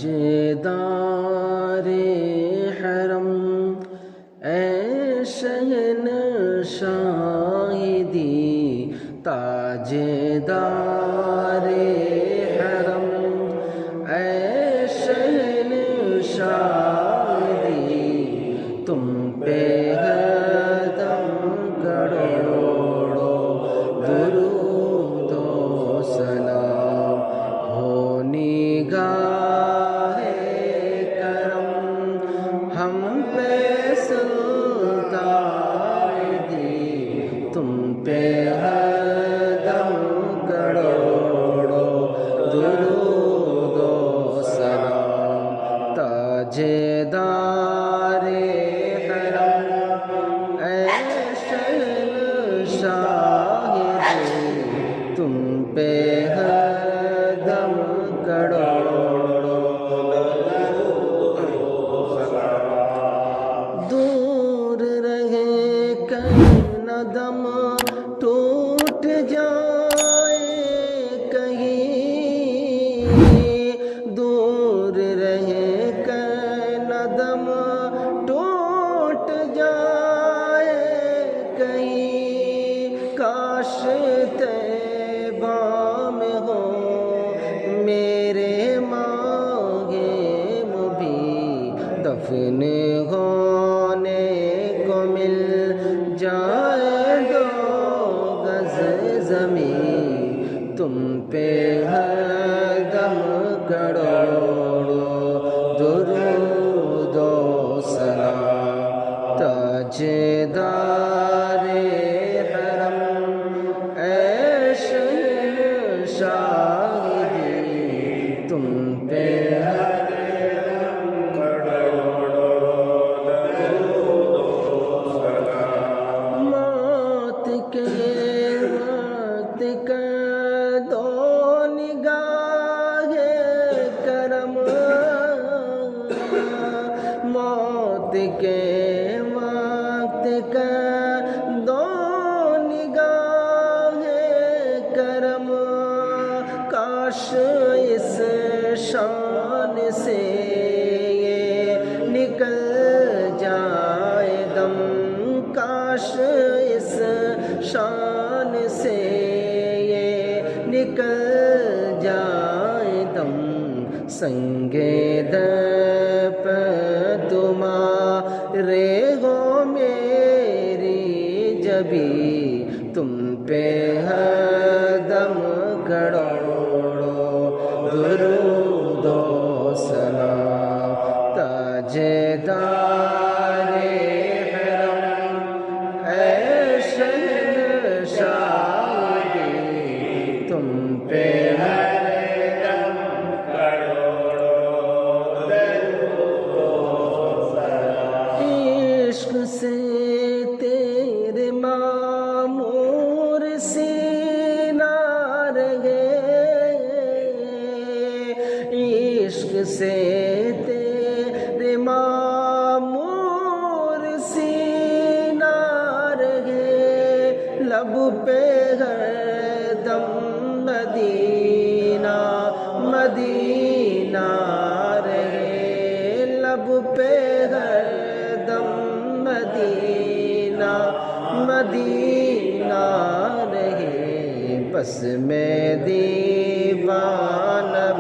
تاجدار حرم اے شہنشاہی تاجدار حرم اے شہنشاہی تم پہ ہر دم کروڑوں درود و سلام ہو نگاہ کرم ہم پہ سلطان دی تم پہ ہر دم کروڑوں درود و سلام تاجدار حرم اے شہنشاہی تم پہ ہر دم کروڑوں دور رہے کہیں نہ دم ٹوٹ جائے کہیں دور رہے کہیں نہ دم ٹوٹ جائے کہیں کاش طیبہ میں ہو میرے مانگے مبی دفن ہونے کو مل جائے دو گز زمین تم پہ ہر دم کروڑوں درود و سلام تاجدار حرم اے شہنشاہی تم پہ ہر دم کروڑوں درود و سلام موت کے وقت کر دو نگاہ کرم موت کے وقت کر دو نگاہ کرم کاش اس شان سے یہ نکل جائے دم کاش اس شان سے یہ نکل جائے دم سنگے در پہ تمہارے ہو میری جبی تم پہ ہر دم کروڑوں درود و سلام تاجدار حرم اے شہنشاہی تم پہ ہر دم کروڑوں درود و سلام عشق سے تیرے معمور سینہ رہے عشق سے تیرے معمور سینہ رہے لب پہ ہر دم مدینہ مدینہ رہے لب پہ ہر دم مدینہ مدینہ رہے بس میں دیوانہ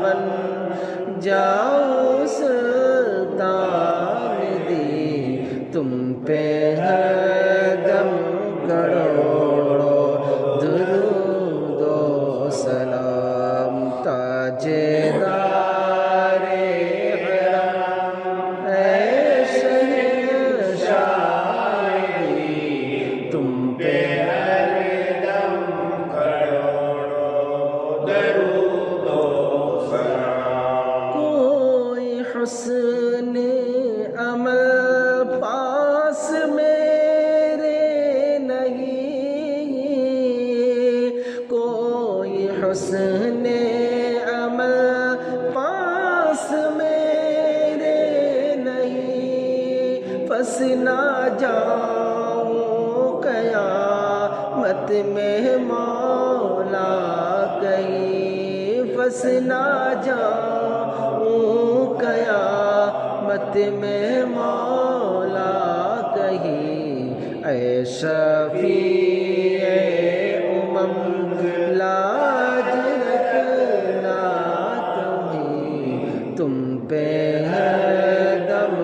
بن جاؤ سلطان دی تم پہ ہر دم کروڑوں درود و سلام تاجدار حرم اے شہنشاہی تم پہ ہر دم کروڑوں درود و سلام کوئی حسن عمل پاس میرے نہیں کوئی حسن عمل پاس میرے نہیں پھنس نہ جاؤں قیامت میں مولا کہیں پھنس نہ جاؤں قیامت میں مولا کہیں اے شفیع امم لاج رکھنا تمہیں تم پہ ہے دم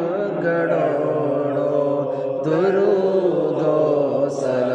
گڑوڑو درود و سلام